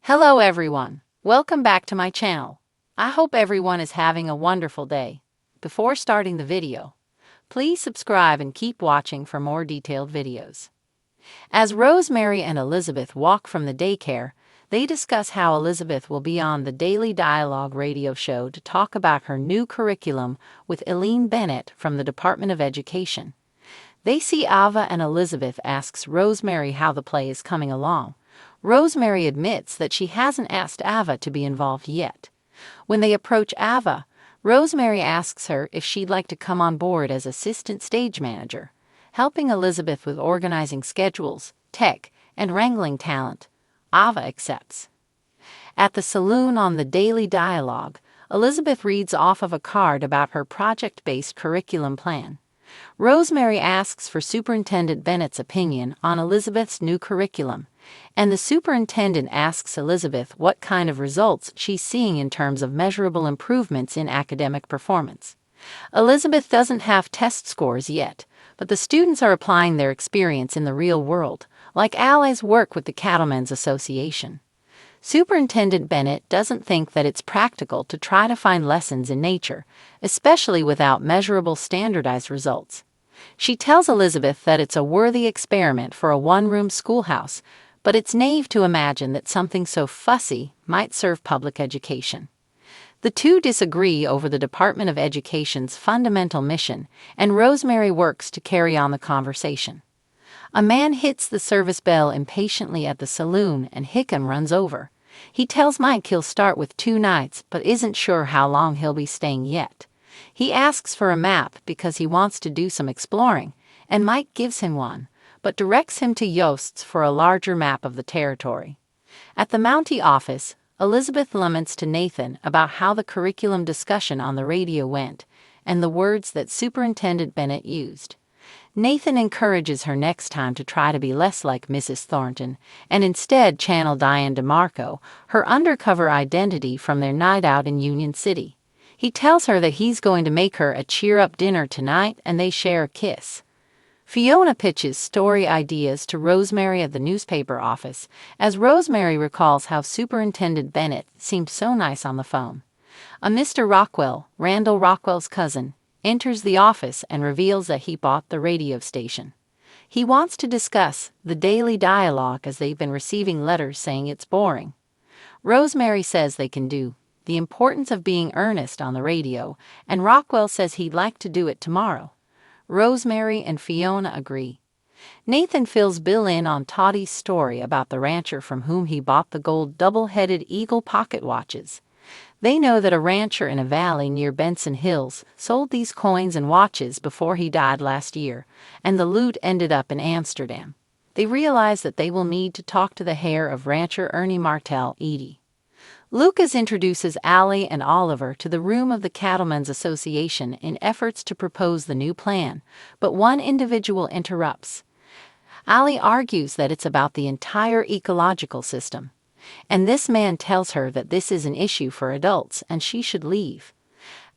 Hello everyone, welcome back to my channel. I hope everyone is having a wonderful day. Before starting the video, please subscribe and keep watching for more detailed videos. As Rosemary and Elizabeth walk from the daycare, they discuss how Elizabeth will be on the Daily Dialogue radio show to talk about her new curriculum with Eileen Bennett from the Department of Education. They see Ava and Elizabeth asks Rosemary how the play is coming along. Rosemary admits that she hasn't asked Ava to be involved yet. When they approach Ava, Rosemary asks her if she'd like to come on board as assistant stage manager, helping Elizabeth with organizing schedules, tech, and wrangling talent. Ava accepts. At the saloon on the Daily Dialogue, Elizabeth reads off of a card about her project-based curriculum plan. Rosemary asks for Superintendent Bennett's opinion on Elizabeth's new curriculum, and the superintendent asks Elizabeth what kind of results she's seeing in terms of measurable improvements in academic performance. Elizabeth doesn't have test scores yet, but the students are applying their experience in the real world, like Allie's work with the Cattlemen's Association. Superintendent Bennett doesn't think that it's practical to try to find lessons in nature, especially without measurable standardized results. She tells Elizabeth that it's a worthy experiment for a one-room schoolhouse, but it's naive to imagine that something so fussy might serve public education. The two disagree over the Department of Education's fundamental mission, and Rosemary works to carry on the conversation. A man hits the service bell impatiently at the saloon and Hickam runs over. He tells Mike he'll start with 2 nights but isn't sure how long he'll be staying yet. He asks for a map because he wants to do some exploring, and Mike gives him one, but directs him to Yost's for a larger map of the territory. At the Mountie office, Elizabeth laments to Nathan about how the curriculum discussion on the radio went, and the words that Superintendent Bennett used. Nathan encourages her next time to try to be less like Mrs. Thornton, and instead channel Diane DeMarco, her undercover identity from their night out in Union City. He tells her that he's going to make her a cheer-up dinner tonight, and they share a kiss. Fiona pitches story ideas to Rosemary at the newspaper office, as Rosemary recalls how Superintendent Bennett seemed so nice on the phone. A Mr. Rockwell, Randall Rockwell's cousin, enters the office and reveals that he bought the radio station. He wants to discuss the Daily Dialogue as they've been receiving letters saying it's boring. Rosemary says they can do the importance of being earnest on the radio, and Rockwell says he'd like to do it tomorrow. Rosemary and Fiona agree. Nathan fills Bill in on Toddy's story about the rancher from whom he bought the gold double-headed eagle pocket watches. They know that a rancher in a valley near Benson Hills sold these coins and watches before he died last year, and the loot ended up in Amsterdam. They realize that they will need to talk to the heir of rancher Ernie Martel, Edie. Lucas introduces Allie and Oliver to the room of the Cattlemen's Association in efforts to propose the new plan, but one individual interrupts. Allie argues that it's about the entire ecological system, and this man tells her that this is an issue for adults and she should leave.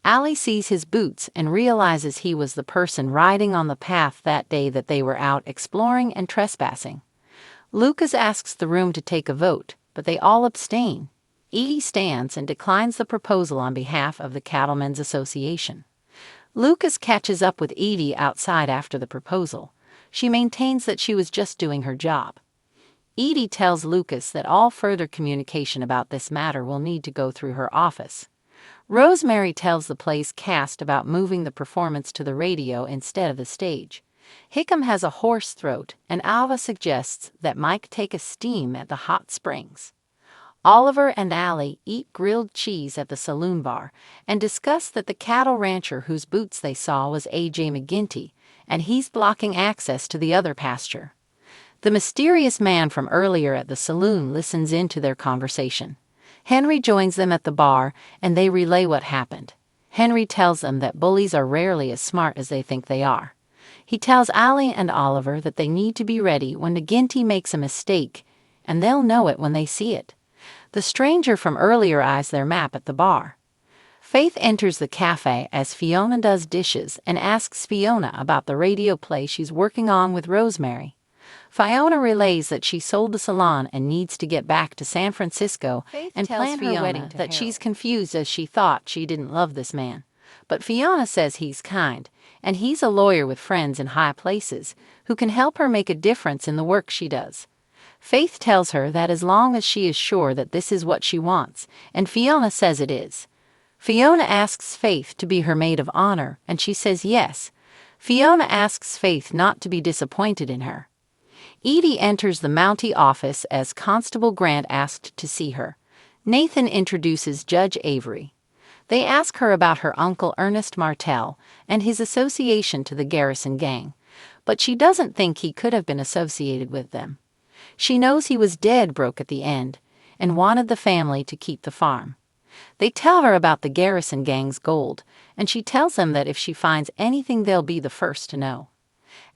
Allie sees his boots and realizes he was the person riding on the path that day that they were out exploring and trespassing. Lucas asks the room to take a vote, but they all abstain. Edie stands and declines the proposal on behalf of the Cattlemen's Association. Lucas catches up with Edie outside after the proposal. She maintains that she was just doing her job. Edie tells Lucas that all further communication about this matter will need to go through her office. Rosemary tells the play's cast about moving the performance to the radio instead of the stage. Hickam has a hoarse throat, and Alva suggests that Mike take a steam at the hot springs. Oliver and Allie eat grilled cheese at the saloon bar and discuss that the cattle rancher whose boots they saw was A.J. McGinty, and he's blocking access to the other pasture. The mysterious man from earlier at the saloon listens in to their conversation. Henry joins them at the bar, and they relay what happened. Henry tells them that bullies are rarely as smart as they think they are. He tells Allie and Oliver that they need to be ready when McGinty makes a mistake, and they'll know it when they see it. The stranger from earlier eyes their map at the bar. Faith enters the cafe as Fiona does dishes and asks Fiona about the radio play she's working on with Rosemary. Fiona relays that she sold the salon and needs to get back to San Francisco and plan her wedding that she's confused as she thought she didn't love this man. But Fiona says he's kind, and he's a lawyer with friends in high places who can help her make a difference in the work she does. Faith tells her that as long as she is sure that this is what she wants, and Fiona says it is. Fiona asks Faith to be her maid of honor, and she says yes. Fiona asks Faith not to be disappointed in her. Edie enters the Mountie office as Constable Grant asked to see her. Nathan introduces Judge Avery. They ask her about her uncle Ernest Martell and his association to the Garrison gang, but she doesn't think he could have been associated with them. She knows he was dead broke at the end and wanted the family to keep the farm. They tell her about the Garrison gang's gold, and she tells them that if she finds anything they'll be the first to know.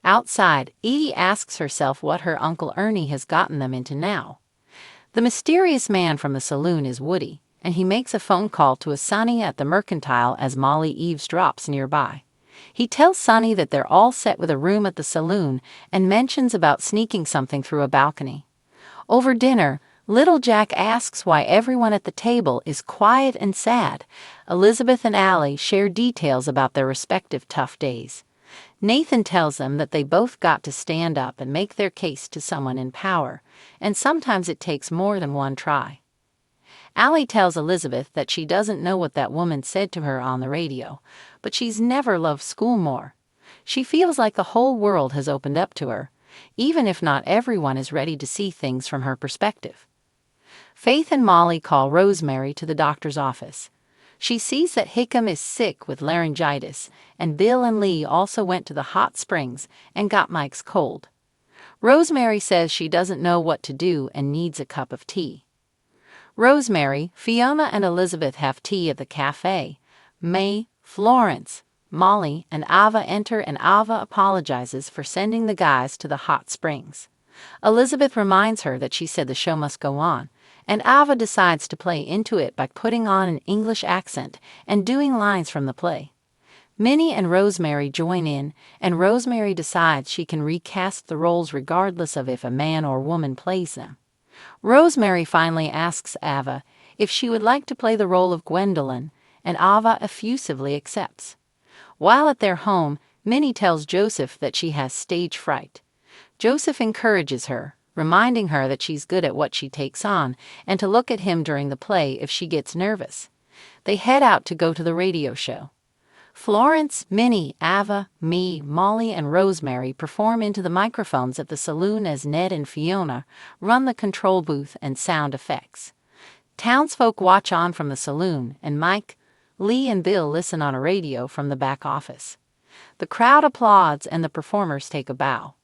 Outside, Edie asks herself what her Uncle Ernie has gotten them into now. The mysterious man from the saloon is Woody, and he makes a phone call to a Sonny at the Mercantile as Molly eavesdrops nearby. He tells Sonny that they're all set with a room at the saloon and mentions about sneaking something through a balcony. Over dinner, Little Jack asks why everyone at the table is quiet and sad. Elizabeth and Allie share details about their respective tough days. Nathan tells them that they both got to stand up and make their case to someone in power, and sometimes it takes more than one try. Allie tells Elizabeth that she doesn't know what that woman said to her on the radio, but she's never loved school more. She feels like the whole world has opened up to her, even if not everyone is ready to see things from her perspective. Faith and Molly call Rosemary to the doctor's office. She sees that Hickam is sick with laryngitis, and Bill and Lee also went to the hot springs and got Mike's cold. Rosemary says she doesn't know what to do and needs a cup of tea. Rosemary, Fiona, and Elizabeth have tea at the cafe. May, Florence, Molly, and Ava enter, and Ava apologizes for sending the guys to the hot springs. Elizabeth reminds her that she said the show must go on, and Ava decides to play into it by putting on an English accent and doing lines from the play. Minnie and Rosemary join in, and Rosemary decides she can recast the roles regardless of if a man or woman plays them. Rosemary finally asks Ava if she would like to play the role of Gwendolyn, and Ava effusively accepts. While at their home, Minnie tells Joseph that she has stage fright. Joseph encourages her, reminding her that she's good at what she takes on and to look at him during the play if she gets nervous. They head out to go to the radio show. Florence, Minnie, Ava, me, Molly, and Rosemary perform into the microphones at the saloon as Ned and Fiona run the control booth and sound effects. Townsfolk watch on from the saloon, and Mike, Lee, and Bill listen on a radio from the back office. The crowd applauds and the performers take a bow.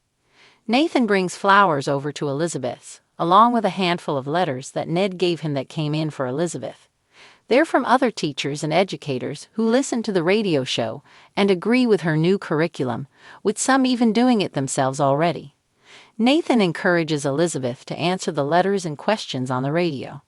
Nathan brings flowers over to Elizabeth, along with a handful of letters that Ned gave him that came in for Elizabeth. They're from other teachers and educators who listen to the radio show and agree with her new curriculum, with some even doing it themselves already. Nathan encourages Elizabeth to answer the letters and questions on the radio.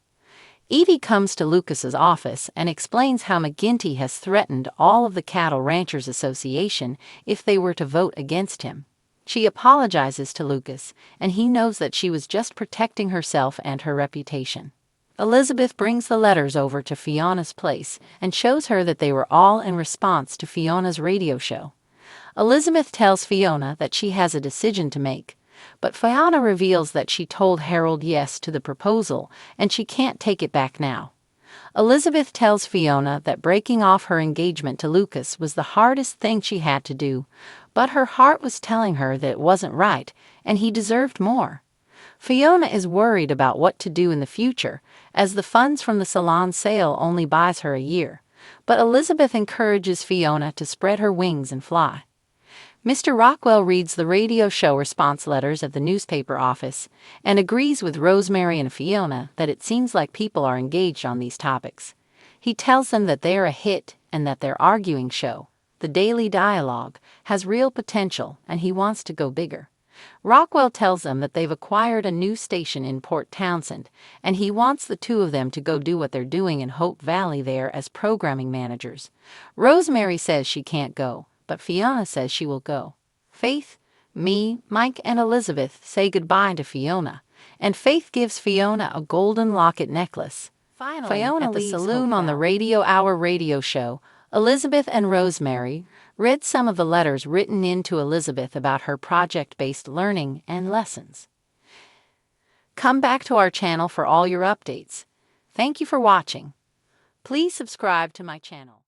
Edie comes to Lucas's office and explains how McGinty has threatened all of the Cattle Ranchers Association if they were to vote against him. She apologizes to Lucas, and he knows that she was just protecting herself and her reputation. Elizabeth brings the letters over to Fiona's place and shows her that they were all in response to Fiona's radio show. Elizabeth tells Fiona that she has a decision to make, but Fiona reveals that she told Harold yes to the proposal and she can't take it back now. Elizabeth tells Fiona that breaking off her engagement to Lucas was the hardest thing she had to do, but her heart was telling her that it wasn't right and he deserved more. Fiona is worried about what to do in the future, as the funds from the salon sale only buys her a year, but Elizabeth encourages Fiona to spread her wings and fly. Mr. Rockwell reads the radio show response letters at the newspaper office and agrees with Rosemary and Fiona that it seems like people are engaged on these topics. He tells them that they are a hit and that their arguing show, The Daily Dialogue, has real potential and he wants to go bigger. Rockwell tells them that they've acquired a new station in Port Townsend, and he wants the two of them to go do what they're doing in Hope Valley there as programming managers. Rosemary says she can't go, but Fiona says she will go. Faith, Me, Mike, and Elizabeth say goodbye to Fiona, and Faith gives Fiona a golden locket necklace. Finally, Fiona at the saloon on the Radio Hour radio show, Elizabeth and Rosemary read some of the letters written in to Elizabeth about her project-based learning and lessons. Come back to our channel for all your updates. Thank you for watching. Please subscribe to my channel.